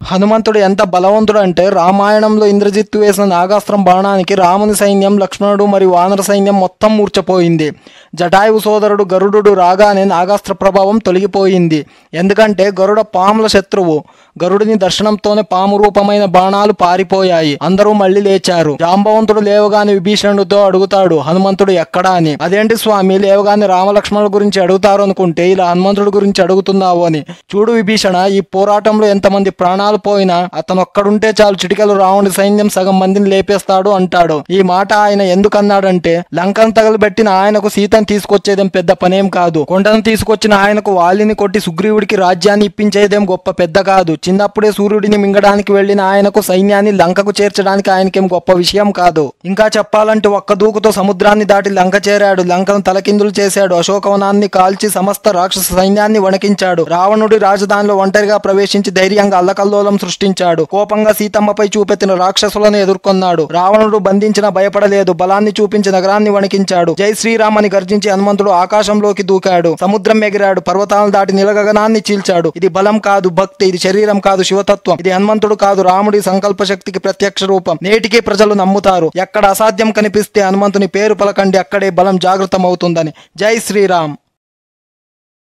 హనుమంతుడు ఎంత బలవంతుడు అంటే రామాయణంలో ఇంద్రజిత్తు వేసిన నాగాస్త్రం బాణానికి రాముని సైన్యం, లక్ష్మణుడు మరియు వానర సైన్యం మొత్తం మూర్చపోయింది. జటాయువు సోదరుడు గరుడు రాగానే నాగాస్త్ర ప్రభావం తొలగిపోయింది. ఎందుకంటే గరుడ పాముల శత్రువు. గరుడిని దర్శనంతోనే పాము రూపమైన బాణాలు పారిపోయాయి. అందరూ మళ్ళీ లేచారు. జాంబవంతుడు లేవగానే విభీషణుడితో అడుగుతాడు, హనుమంతుడు ఎక్కడా అని. అదేంటి స్వామి, లేవగానే రామలక్ష్మణుల గురించి అడుగుతారు అనుకుంటే ఇలా హనుమంతుడి గురించి అడుగుతున్నావు అని. చూడు విభీషణ, ఈ పోరాటంలో ఎంతమంది ప్రాణాలు పోయినా అతను ఒక్కడుంటే చాలు, చిటికలు రావణుడి సైన్యం సగం మందిని లేపేస్తాడు అంటాడు. ఈ మాట ఆయన ఎందుకన్నాడంటే, లంకను తగలబెట్టిన ఆయనకు సీతను తీసుకొచ్చేదేం పెద్ద పనేం కాదు. కొండను తీసుకొచ్చిన ఆయనకు వాలిని కొట్టి సుగ్రీవుడికి రాజ్యాన్ని ఇప్పించేదేం గొప్ప పెద్ద కాదు. చిన్నప్పుడే సూర్యుడిని మింగడానికి వెళ్లిన ఆయనకు సైన్యాన్ని లంకకు చేర్చడానికి ఆయనకేం గొప్ప విషయం కాదు. ఇంకా చెప్పాలంటే ఒక్క దూకుతో సముద్రాన్ని దాటి లంక చేరాడు. లంకను తలకిందులు చేశాడు. అశోకవనాన్ని కాల్చి సమస్త రాక్షస సైన్యాన్ని వణికించాడు. రావణుడి రాజధానిలో ఒంటరిగా ప్రవేశించి ధైర్యంగా అల్లకల్లోలం సృష్టించాడు. కోపంగా సీతమ్మపై చూపెత్తిన రాక్షసులను ఎదుర్కొన్నాడు. రావణుడు బంధించినా భయపడలేదు. బలాన్ని చూపించి నగరాన్ని వణికించాడు. జై శ్రీరామ్ అని గర్జించి హనుమంతుడు ఆకాశంలోకి దూకాడు. సముద్రం ఎగిరాడు. పర్వతాలను దాటి నిలగగనాన్ని చీల్చాడు. ఇది బలం కాదు భక్తి, ఇది శరీరం కాదు శివతత్వం. ఇది హనుమంతుడు కాదు, రాముడి సంకల్ప శక్తికి ప్రత్యక్ష రూపం. నేటికి ప్రజలు నమ్ముతారు. ఎక్కడ అసాధ్యం కనిపిస్తే హనుమంతుని పేరు పలకండి, అక్కడే బలం జాగృతమవుతుందని. జై శ్రీరామ్.